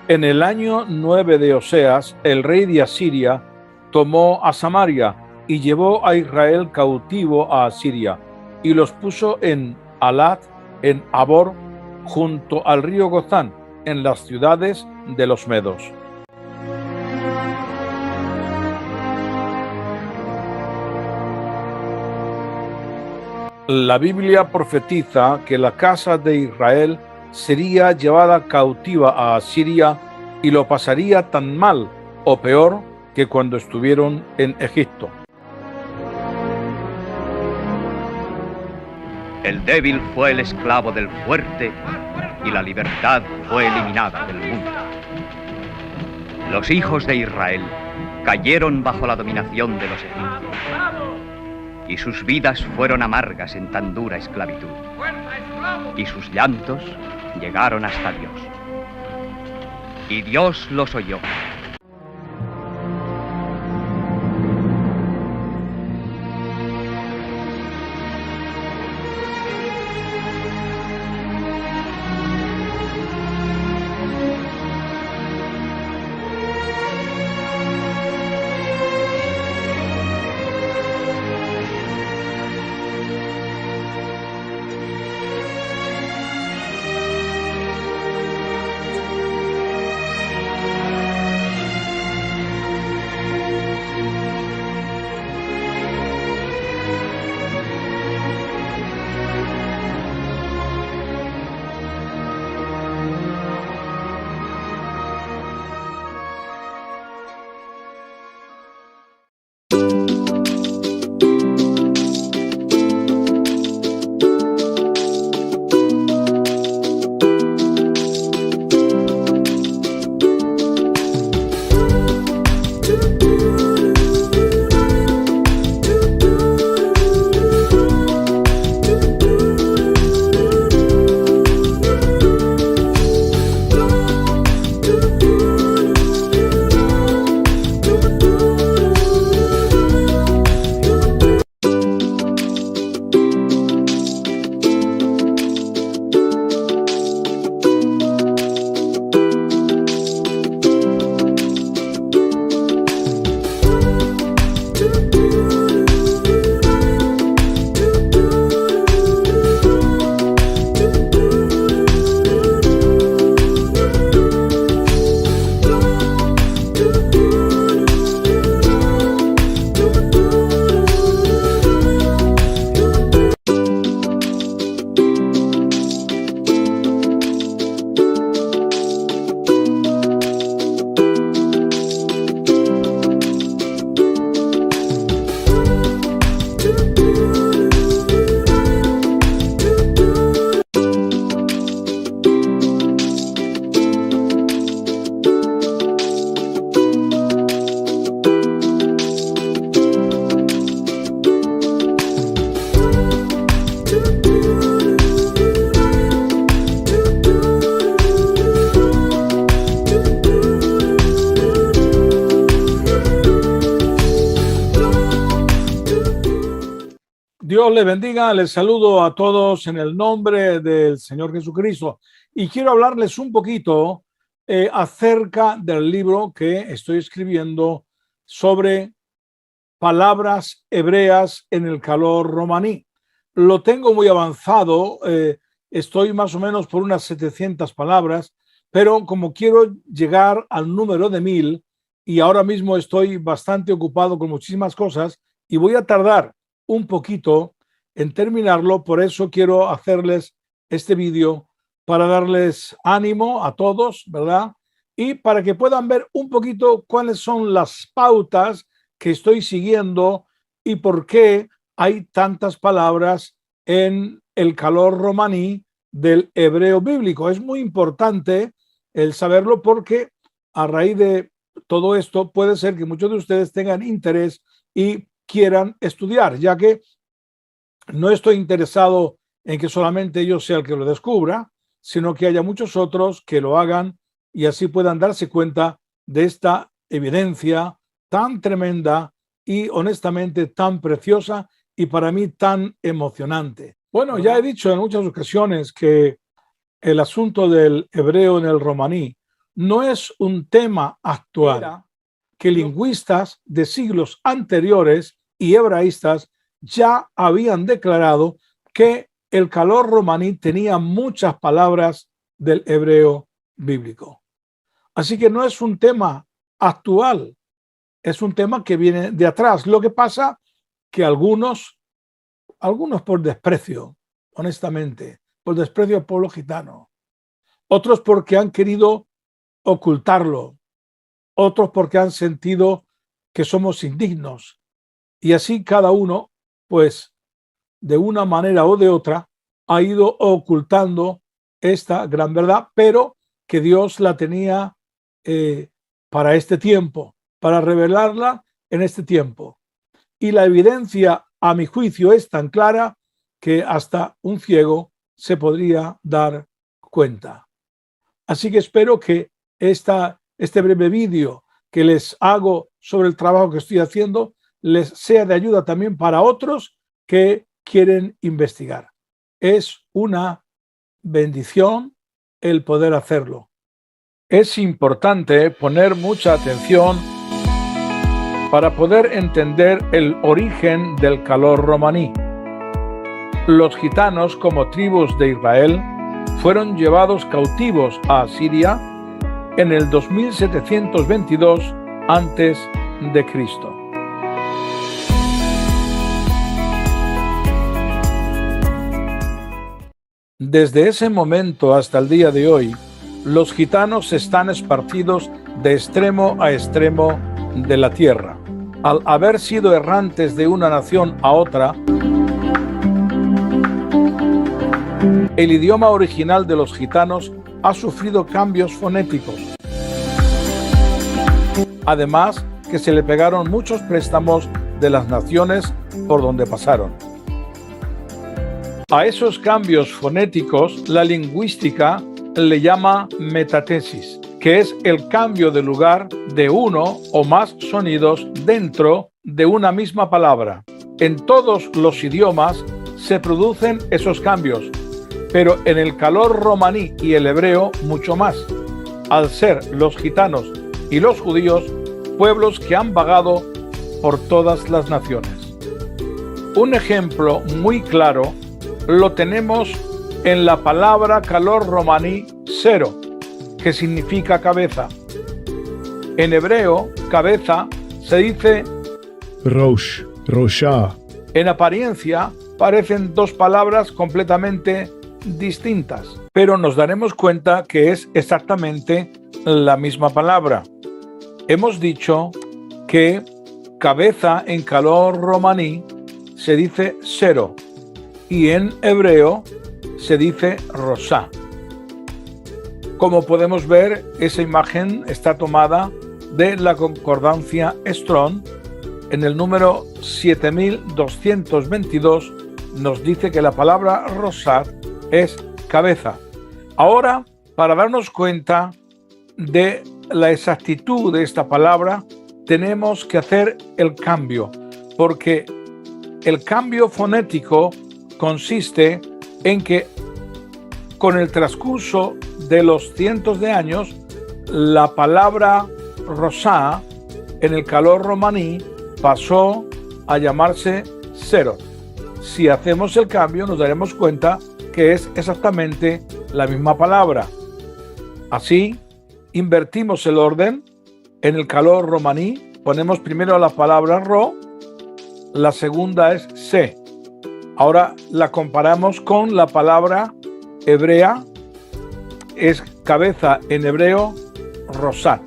En el año 9 de Oseas, el rey de Asiria tomó a Samaria y llevó a Israel cautivo a Asiria, y los puso en Alat, en Abor, junto al río Gozán, en las ciudades de los medos. La Biblia profetiza que la casa de Israel sería llevada cautiva a Asiria y lo pasaría tan mal o peor que cuando estuvieron en Egipto. El débil fue el esclavo del fuerte y la libertad fue eliminada del mundo. Los hijos de Israel cayeron bajo la dominación de los egipcios y sus vidas fueron amargas en tan dura esclavitud, y sus llantos llegaron hasta Dios, y Dios los oyó. Dios les bendiga, les saludo a todos en el nombre del Señor Jesucristo y quiero hablarles un poquito acerca del libro que estoy escribiendo sobre palabras hebreas en el calor romaní. Lo tengo muy avanzado, estoy más o menos por unas 700 palabras, pero como quiero llegar al número de 1000 y ahora mismo estoy bastante ocupado con muchísimas cosas y voy a tardar un poquito en terminarlo, por eso quiero hacerles este vídeo para darles ánimo a todos, ¿verdad? Y para que puedan ver un poquito cuáles son las pautas que estoy siguiendo y por qué hay tantas palabras en el calor romaní del hebreo bíblico. Es muy importante el saberlo porque a raíz de todo esto puede ser que muchos de ustedes tengan interés y quieran estudiar, ya que no estoy interesado en que solamente yo sea el que lo descubra, sino que haya muchos otros que lo hagan y así puedan darse cuenta de esta evidencia tan tremenda y honestamente tan preciosa y para mí tan emocionante. Bueno, ya he dicho en muchas ocasiones que el asunto del hebreo en el romaní no es un tema actual, que lingüistas de siglos anteriores y hebraístas ya habían declarado que el calor romaní tenía muchas palabras del hebreo bíblico. Así que no es un tema actual, es un tema que viene de atrás. Lo que pasa que algunos por desprecio, honestamente, por desprecio al pueblo gitano, otros porque han querido ocultarlo, otros porque han sentido que somos indignos, y así cada uno, pues, de una manera o de otra, ha ido ocultando esta gran verdad, pero que Dios la tenía para este tiempo, para revelarla en este tiempo. Y la evidencia, a mi juicio, es tan clara que hasta un ciego se podría dar cuenta. Así que espero que este breve vídeo que les hago sobre el trabajo que estoy haciendo les sea de ayuda también para otros que quieren investigar. Es una bendición el poder hacerlo. Es importante poner mucha atención para poder entender el origen del calor romaní. Los gitanos, como tribus de Israel, fueron llevados cautivos a Asiria en el 2722 a.C. Desde ese momento hasta el día de hoy, los gitanos están esparcidos de extremo a extremo de la tierra. Al haber sido errantes de una nación a otra, el idioma original de los gitanos ha sufrido cambios fonéticos. Además, que se le pegaron muchos préstamos de las naciones por donde pasaron. A esos cambios fonéticos, la lingüística le llama metatesis, que es el cambio de lugar de uno o más sonidos dentro de una misma palabra. En todos los idiomas se producen esos cambios, pero en el calor romaní y el hebreo mucho más, al ser los gitanos y los judíos pueblos que han vagado por todas las naciones. Un ejemplo muy claro lo tenemos en la palabra calor romaní cero, que significa cabeza. En hebreo, cabeza se dice Rosh, Roshá. En apariencia parecen dos palabras completamente distintas, pero nos daremos cuenta que es exactamente la misma palabra. Hemos dicho que cabeza en calor romaní se dice cero y en hebreo se dice rosá. Como podemos ver, esa imagen está tomada de la concordancia Strong. En el número 7222 nos dice que la palabra rosá es cabeza. Ahora, para darnos cuenta de la exactitud de esta palabra, tenemos que hacer el cambio, porque el cambio fonético consiste en que con el transcurso de los cientos de años, la palabra rosá en el calor romaní pasó a llamarse cero. Si hacemos el cambio, nos daremos cuenta que es exactamente la misma palabra. Así, invertimos el orden. En el calor romaní ponemos primero la palabra ro, la segunda es se. Ahora la comparamos con la palabra hebrea, es cabeza en hebreo, rosat,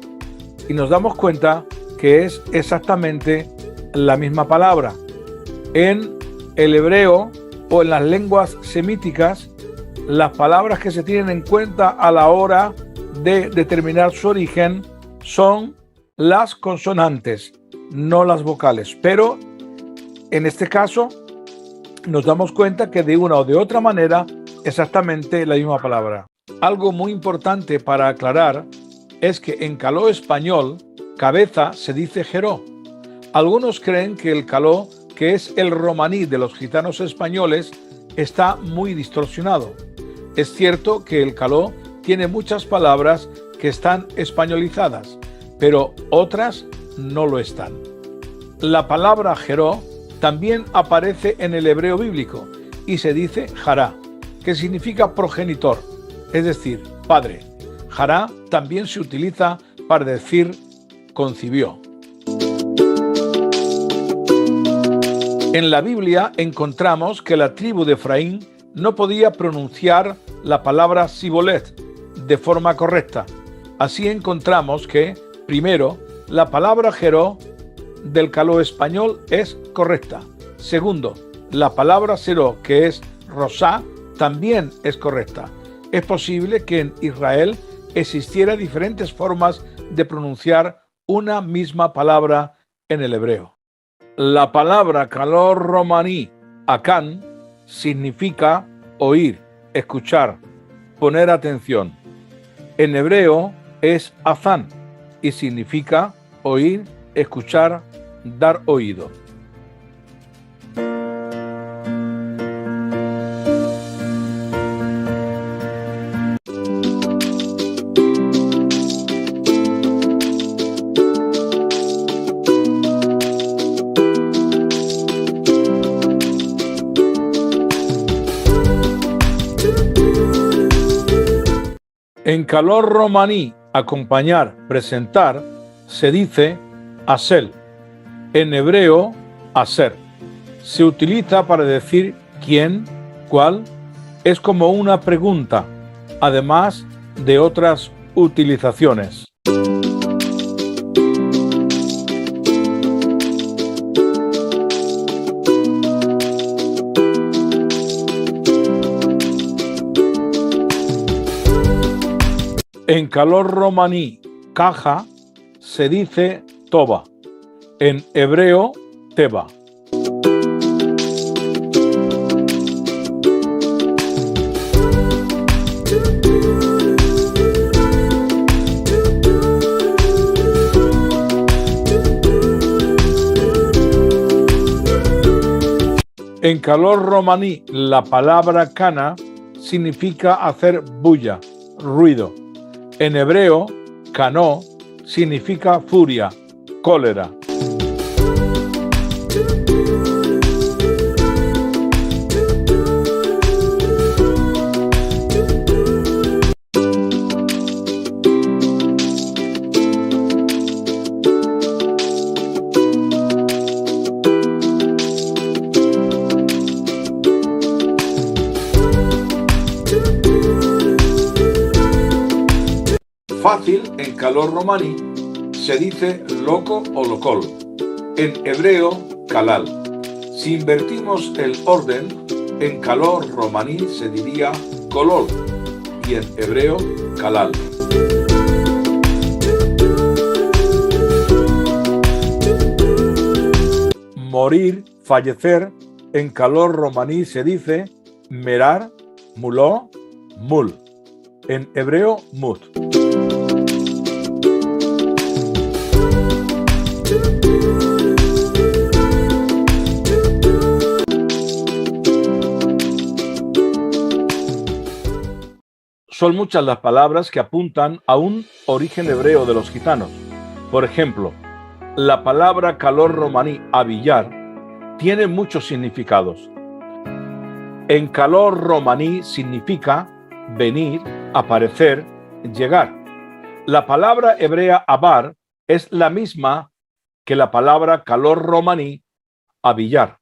y nos damos cuenta que es exactamente la misma palabra. En el hebreo o en las lenguas semíticas, las palabras que se tienen en cuenta a la hora de determinar su origen son las consonantes, no las vocales, pero en este caso nos damos cuenta que de una o de otra manera exactamente la misma palabra. Algo muy importante para aclarar es que en caló español, cabeza se dice jeró. Algunos creen que el caló, que es el romaní de los gitanos españoles, está muy distorsionado. Es cierto que el caló tiene muchas palabras que están españolizadas, pero otras no lo están. La palabra Jeró también aparece en el hebreo bíblico y se dice Jará, que significa progenitor, es decir, padre. Jará también se utiliza para decir concibió. En la Biblia encontramos que la tribu de Efraín no podía pronunciar la palabra Sibolet de forma correcta. Así encontramos que, primero, la palabra Jeró del caló español es correcta. Segundo, la palabra Seró, que es Rosá, también es correcta. Es posible que en Israel existiera diferentes formas de pronunciar una misma palabra en el hebreo. La palabra calor romaní, acán, significa oír, escuchar, poner atención. En hebreo es azán y significa oír, escuchar, dar oído. En calor romaní, acompañar, presentar, se dice asel. En hebreo, hacer. Se utiliza para decir quién, cuál. Es como una pregunta, además de otras utilizaciones. En calor romaní, caja, se dice toba. En hebreo, teba. En calor romaní, la palabra cana significa hacer bulla, ruido. En hebreo, canó significa furia, cólera. Fácil, en calor romaní, se dice loco o locol. En hebreo, calal. Si invertimos el orden, en calor romaní se diría colol y en hebreo, calal. Morir, fallecer, en calor romaní se dice merar, muló, mul. En hebreo, mut. Son muchas las palabras que apuntan a un origen hebreo de los gitanos. Por ejemplo, la palabra calor romaní, abillar, tiene muchos significados. En calor romaní significa venir, aparecer, llegar. La palabra hebrea abar es la misma que la palabra calor romaní, abillar.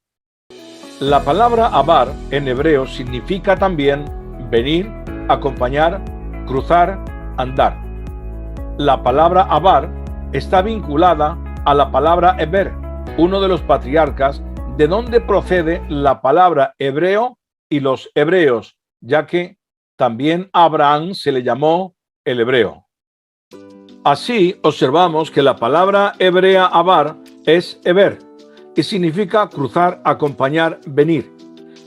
La palabra abar en hebreo significa también venir, acompañar, cruzar, andar. La palabra abar está vinculada a la palabra Eber, uno de los patriarcas de donde procede la palabra hebreo y los hebreos, ya que también a Abraham se le llamó el hebreo. Así observamos que la palabra hebrea abar es Eber y significa cruzar, acompañar, venir,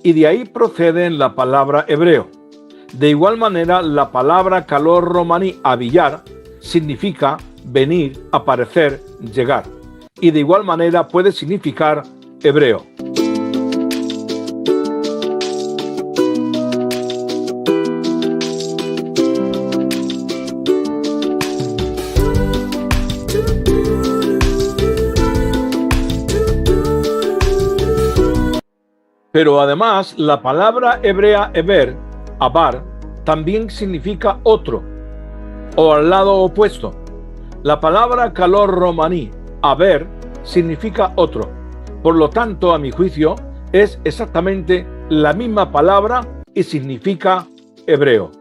y de ahí procede la palabra hebreo. De igual manera, la palabra calor romaní, abillar, significa venir, aparecer, llegar. Y de igual manera puede significar hebreo. Pero además, la palabra hebrea eber, abar, también significa otro o al lado opuesto. La palabra calor romaní, haber, significa otro. Por lo tanto, a mi juicio, es exactamente la misma palabra y significa hebreo.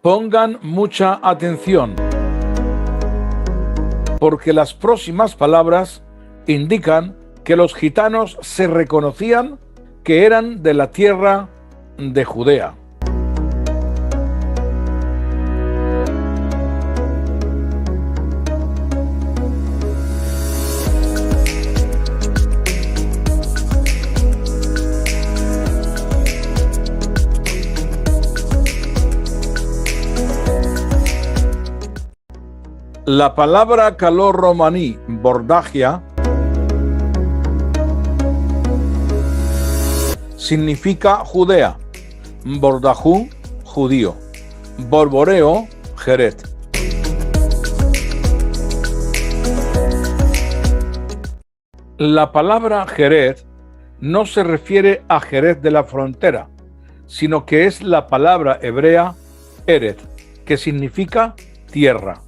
Pongan mucha atención, porque las próximas palabras indican que los gitanos se reconocían que eran de la tierra de Judea. La palabra calor romaní, bordagia, significa Judea, bordajú, judío, borboreo, Jeret. La palabra Jeret no se refiere a Jerez de la frontera, sino que es la palabra hebrea Eret, que significa tierra.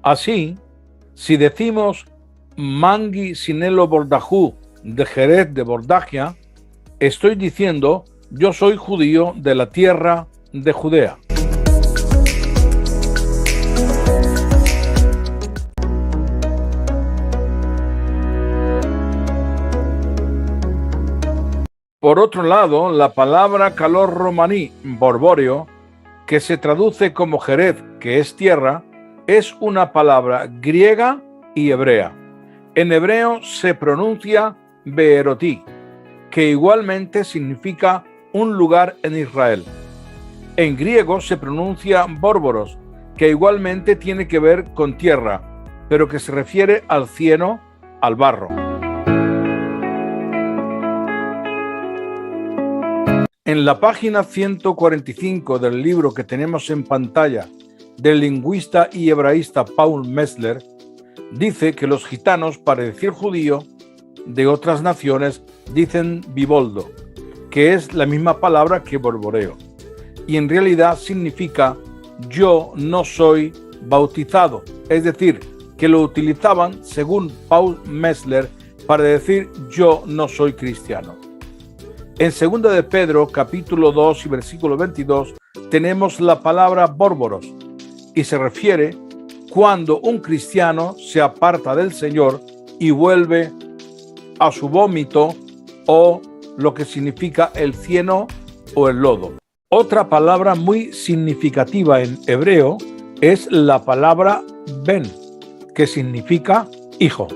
Así, si decimos Mangi Sinelo Bordajú de Jerez de Bordagia, estoy diciendo yo soy judío de la tierra de Judea. Por otro lado, la palabra calor romaní, borbóreo, que se traduce como Jerez, que es tierra, es una palabra griega y hebrea. En hebreo se pronuncia Beerotí, que igualmente significa un lugar en Israel. En griego se pronuncia Bórboros, que igualmente tiene que ver con tierra, pero que se refiere al cieno, al barro. En la página 145 del libro que tenemos en pantalla, del lingüista y hebraísta Paul Messler, dice que los gitanos, para decir judío de otras naciones, dicen biboldo, que es la misma palabra que borboreo, y en realidad significa yo no soy bautizado, es decir, que lo utilizaban, según Paul Messler, para decir yo no soy cristiano. En 2 de Pedro, capítulo 2 y versículo 22, tenemos la palabra bórboros, y se refiere cuando un cristiano se aparta del Señor y vuelve a su vómito o lo que significa el cieno o el lodo. Otra palabra muy significativa en hebreo es la palabra ben, que significa hijo.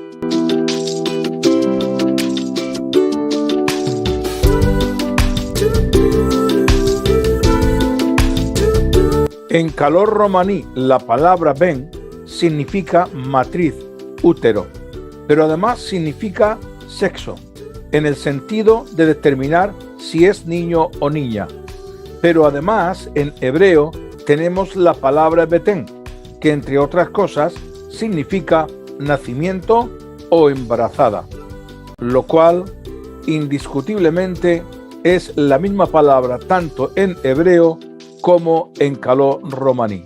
En calor romaní, la palabra ben significa matriz, útero, pero además significa sexo, en el sentido de determinar si es niño o niña. Pero además, en hebreo, tenemos la palabra betén, que entre otras cosas significa nacimiento o embarazada, lo cual indiscutiblemente es la misma palabra tanto en hebreo como en caló romaní.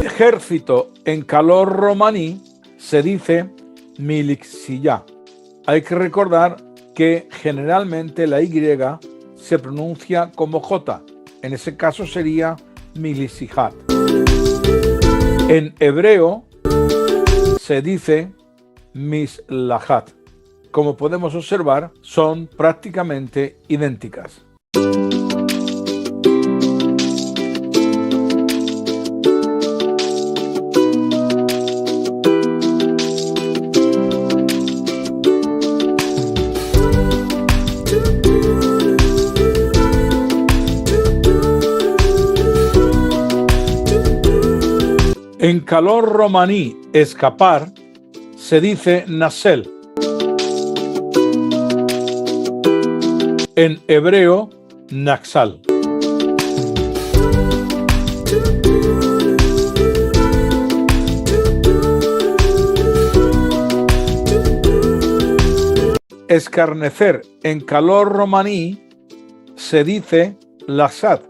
Ejército en calor romaní se dice Milixiyá. Hay que recordar que generalmente la Y se pronuncia como J. En ese caso sería Milisihat. En hebreo se dice Mislahat. Como podemos observar, son prácticamente idénticas. En calor romaní, escapar, se dice nasel. En hebreo, naxal. Escarnecer en calor romaní se dice lasat.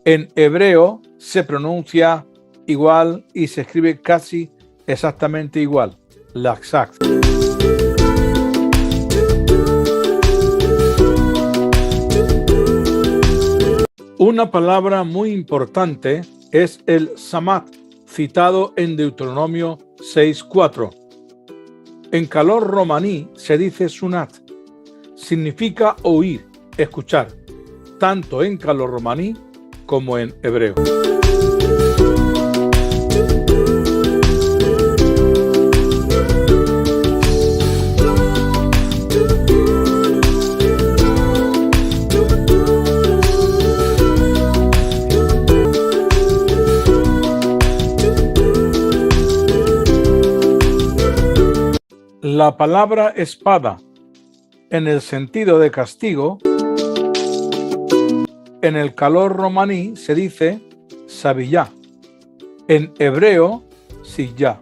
En hebreo se pronuncia igual y se escribe casi exactamente igual, laxat. Una palabra muy importante es el samat, citado en Deuteronomio 6:4. En calor romaní se dice sunat. Significa oír, escuchar, tanto en calor romaní como en hebreo. La palabra espada, en el sentido de castigo, en el calor romaní se dice sabiyá, en hebreo siyá.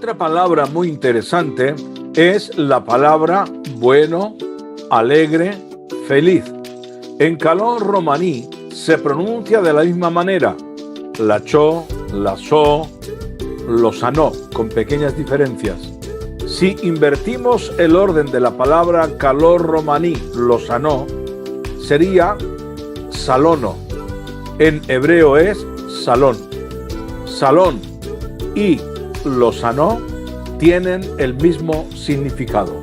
Otra palabra muy interesante es la palabra bueno, alegre, feliz. En calor romaní se pronuncia de la misma manera, la cho, la so, lo sanó, con pequeñas diferencias. Si invertimos el orden de la palabra calor romaní, lo sanó, sería salono. En hebreo es salón. Salón y lo sanó tienen el mismo significado.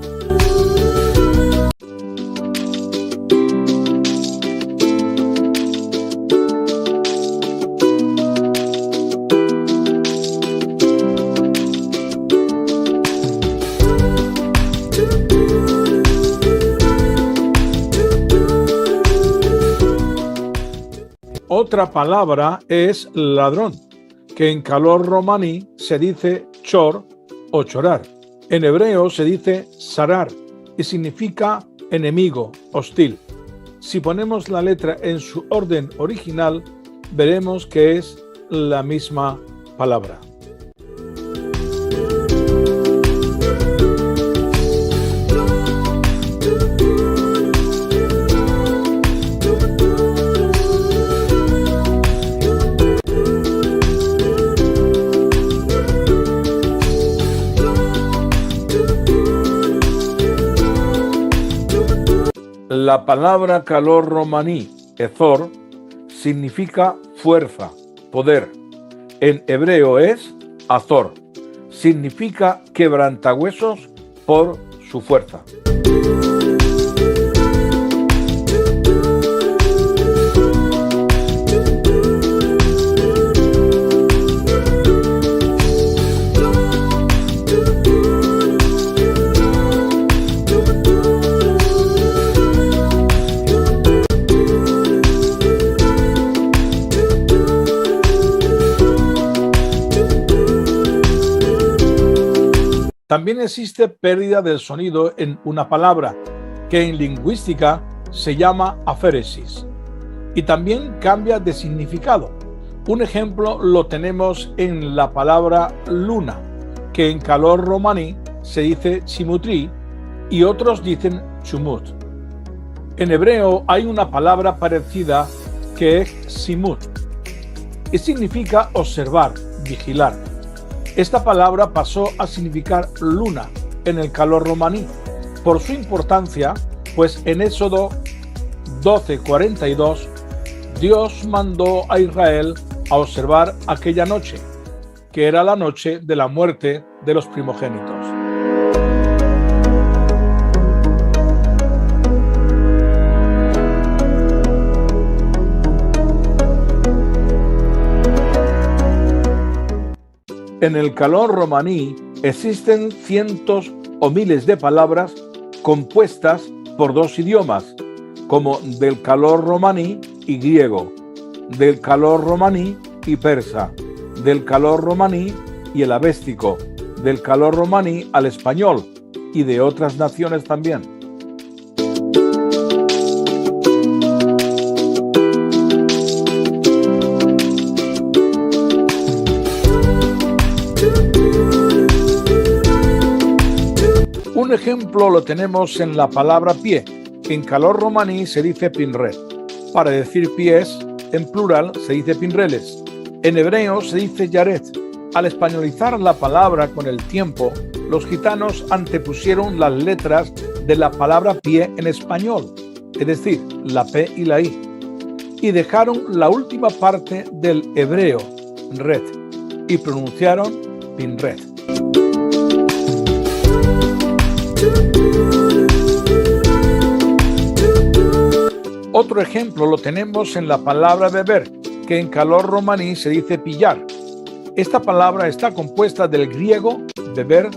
Otra palabra es ladrón, que en calor romaní se dice chor o chorar. En hebreo se dice sarar y significa enemigo, hostil. Si ponemos la letra en su orden original, veremos que es la misma palabra. La palabra calor romaní, ezor, significa fuerza, poder. En hebreo es azor. Significa quebrantahuesos por su fuerza. También existe pérdida del sonido en una palabra, que en lingüística se llama aféresis, y también cambia de significado. Un ejemplo lo tenemos en la palabra luna, que en calor romaní se dice chimutri y otros dicen chumut. En hebreo hay una palabra parecida que es simut y significa observar, vigilar. Esta palabra pasó a significar luna en el calor romaní por su importancia, pues en Éxodo 12:42 Dios mandó a Israel a observar aquella noche, que era la noche de la muerte de los primogénitos. En el calor romaní existen cientos o miles de palabras compuestas por dos idiomas, como del calor romaní y griego, del calor romaní y persa, del calor romaní y el avéstico, del calor romaní al español y de otras naciones también. Un ejemplo lo tenemos en la palabra pie, que en calor romaní se dice pinred. Para decir pies, en plural se dice pinreles. En hebreo se dice yaret. Al españolizar la palabra con el tiempo, los gitanos antepusieron las letras de la palabra pie en español, es decir, la P y la I, y dejaron la última parte del hebreo, red, y pronunciaron pinred. Otro ejemplo lo tenemos en la palabra beber, que en calor romaní se dice pillar. Esta palabra está compuesta del griego beber,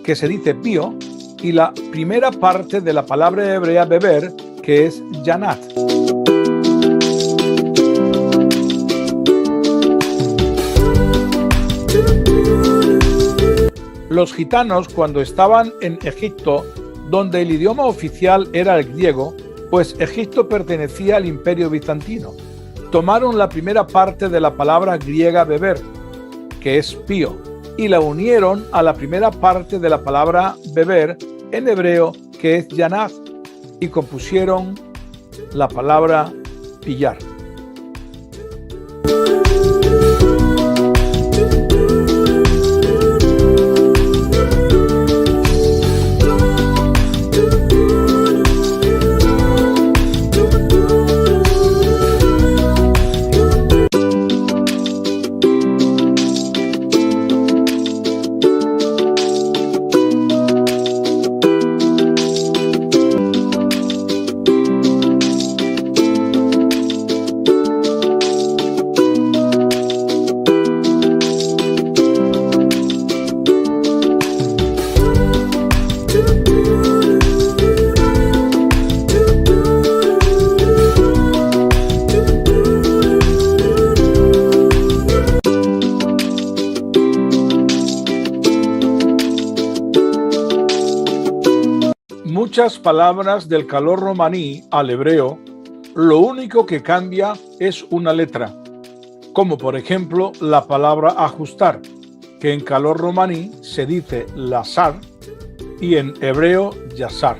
que se dice pío, y la primera parte de la palabra hebrea beber, que es yanat. Los gitanos, cuando estaban en Egipto, donde el idioma oficial era el griego, pues Egipto pertenecía al Imperio Bizantino, tomaron la primera parte de la palabra griega beber, que es pío, y la unieron a la primera parte de la palabra beber en hebreo, que es yanat, y compusieron la palabra pillar. Muchas palabras del calor romaní al hebreo, lo único que cambia es una letra, como por ejemplo la palabra ajustar, que en calor romaní se dice lazar y en hebreo yasar.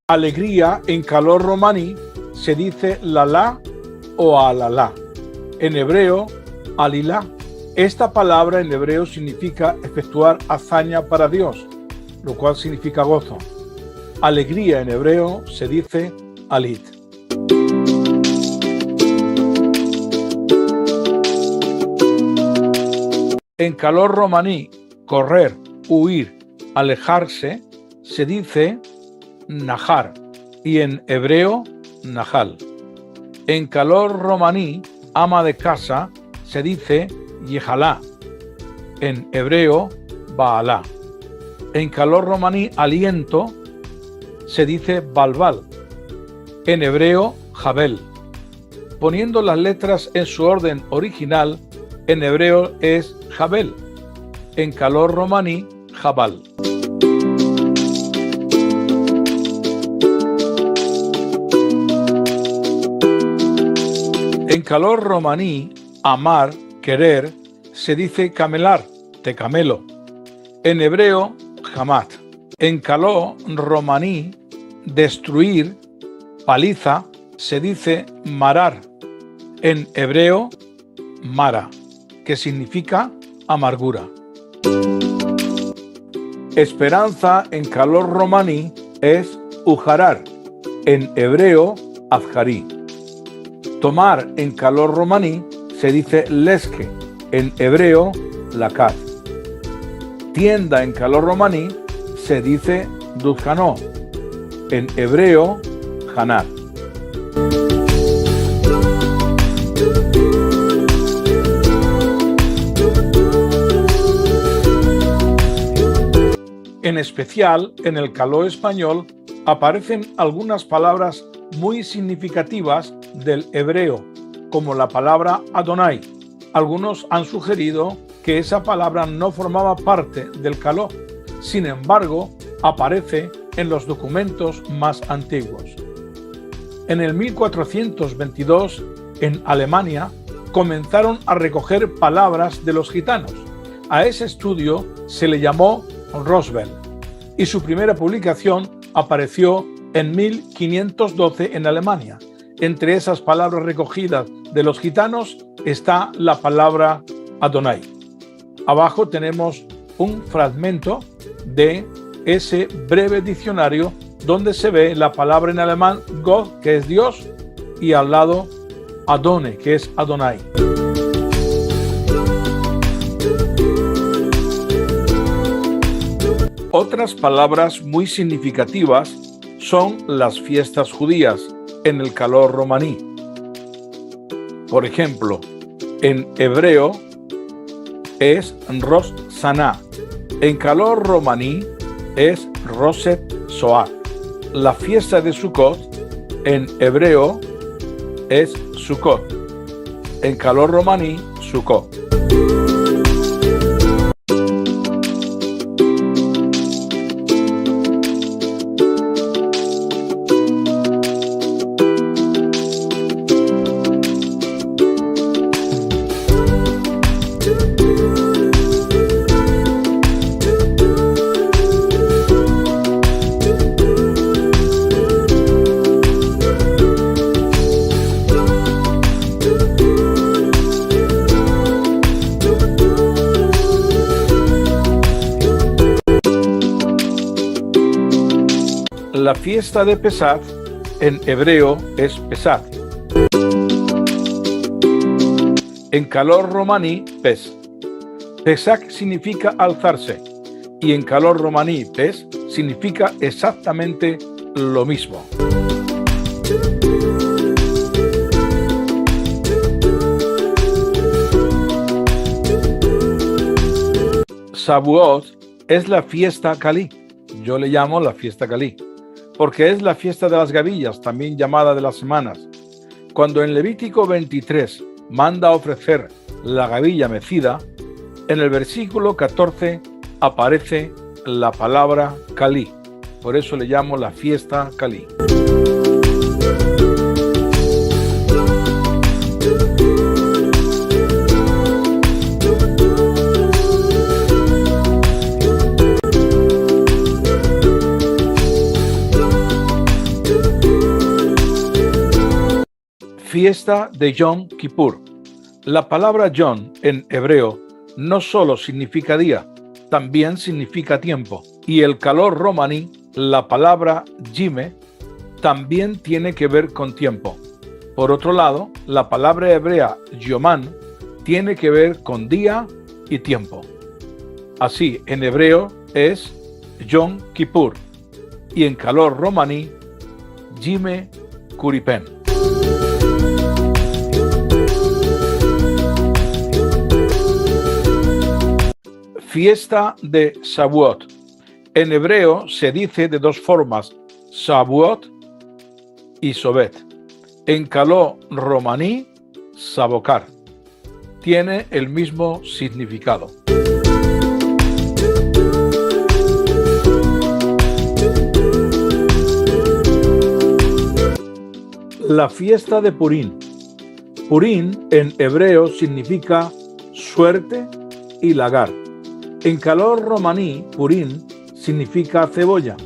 Alegría en calor romaní se dice lalá o alalá, en hebreo alilá. Esta palabra en hebreo significa efectuar hazaña para Dios, lo cual significa gozo. Alegría en hebreo se dice alit. En calor romaní, correr, huir, alejarse, se dice najar y en hebreo nahal. En calor romaní, ama de casa, se dice yehalá, en hebreo baalá. En calor romaní, aliento, se dice balbal, en hebreo jabel. Poniendo las letras en su orden original, en hebreo es Jabel, en calor romaní, Jabal. En calor romaní, amar, querer, se dice camelar, te camelo. En hebreo, hamat. En calor romaní, destruir, paliza, se dice marar. En hebreo, mara, que significa amargura. Esperanza en calor romaní es ujarar, en hebreo, azharí. Tomar en calor romaní se dice leske, en hebreo, lakaz. Tienda en calor romaní se dice duzjanó, en hebreo, hanar. En especial, en el caló español, aparecen algunas palabras muy significativas del hebreo, como la palabra Adonai. Algunos han sugerido que esa palabra no formaba parte del caló, sin embargo, aparece en los documentos más antiguos. En el 1422, en Alemania, comenzaron a recoger palabras de los gitanos. A ese estudio se le llamó Roswell, y su primera publicación apareció en 1512 en Alemania. Entre esas palabras recogidas de los gitanos está la palabra Adonai. Abajo tenemos un fragmento de ese breve diccionario donde se ve la palabra en alemán Gott, que es Dios, y al lado Adone, que es Adonai. Otras palabras muy significativas son las fiestas judías en el calor romaní. Por ejemplo, en hebreo es Rosh Saná, en calor romaní es Roset Soar. La fiesta de Sukkot en hebreo es Sukkot, en calor romaní Sukkot. La fiesta de Pesach en hebreo es Pesach. En calor romaní, Pes. Pesach significa alzarse y en calor romaní, Pes, significa exactamente lo mismo. Shavuot es la fiesta Calí. Yo le llamo la fiesta Calí, porque es la fiesta de las gavillas, también llamada de las semanas. Cuando en Levítico 23 manda ofrecer la gavilla mecida, en el versículo 14 aparece la palabra Calí. Por eso le llamo la fiesta Calí. Fiesta de Yom Kippur. La palabra Yom en hebreo no solo significa día, también significa tiempo. Y el calor romaní, la palabra Yime, también tiene que ver con tiempo. Por otro lado, la palabra hebrea Yomán tiene que ver con día y tiempo. Así, en hebreo es Yom Kippur y en calor romaní, Yime Kuripen. Fiesta de Shavuot. En hebreo se dice de dos formas, Shavuot y Sobet. En caló romaní, sabocar. Tiene el mismo significado. La fiesta de Purín. Purín en hebreo significa suerte y lagar. En caló romaní, Purín significa cebolla.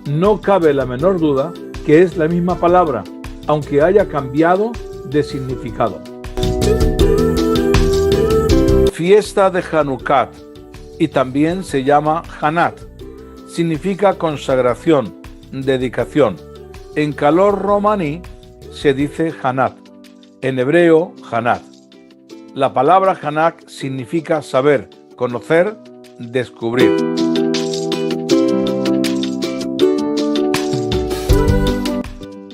No cabe la menor duda que es la misma palabra, aunque haya cambiado de significado. Fiesta de Hanukkah, y también se llama Hanat. Significa consagración, dedicación. En caló romaní se dice Hanat, en hebreo Hanat. La palabra Hanat significa saber, conocer, descubrir.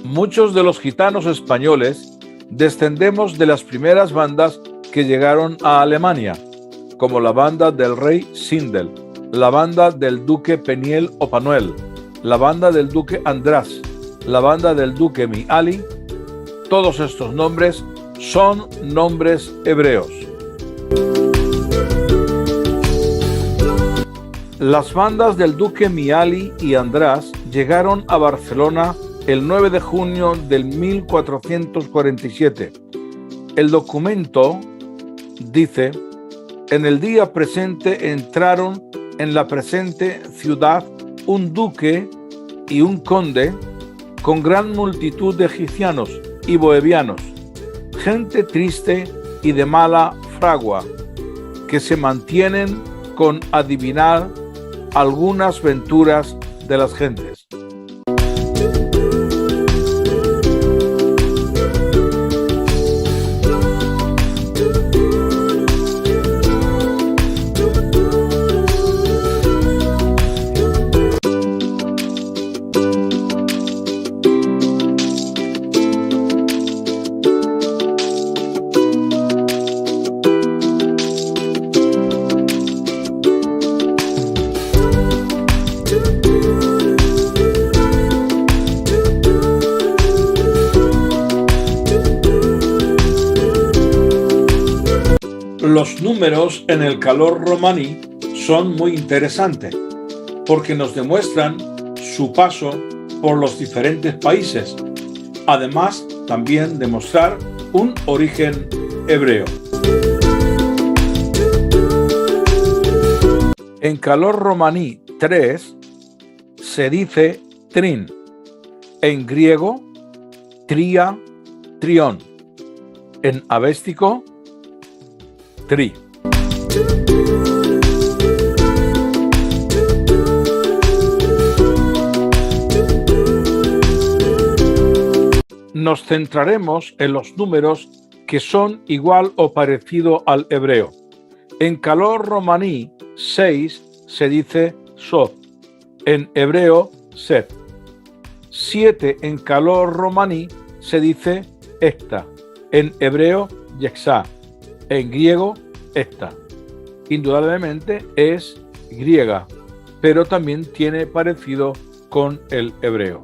Muchos de los gitanos españoles descendemos de las primeras bandas que llegaron a Alemania, como la banda del rey Sindel, la banda del duque Peniel o Panuel, la banda del duque András, la banda del duque Miali. Todos estos nombres son nombres hebreos. Las bandas del duque Miali y András llegaron a Barcelona el 9 de junio del 1447. El documento dice: en el día presente entraron en la presente ciudad un duque y un conde con gran multitud de egipcianos y boevianos, gente triste y de mala fragua, que se mantienen con adivinar algunas venturas de las gentes. Los números en el caló romaní son muy interesantes porque nos demuestran su paso por los diferentes países, además también de mostrar un origen hebreo. En caló romaní 3 se dice trin, en griego tria, trión, en avéstico tri. Nos centraremos en los números que son igual o parecido al hebreo. En caló romaní 6 se dice sod, en hebreo set. 7 en caló romaní se dice esta, en hebreo yexá, en griego esta. Indudablemente es griega, pero también tiene parecido con el hebreo.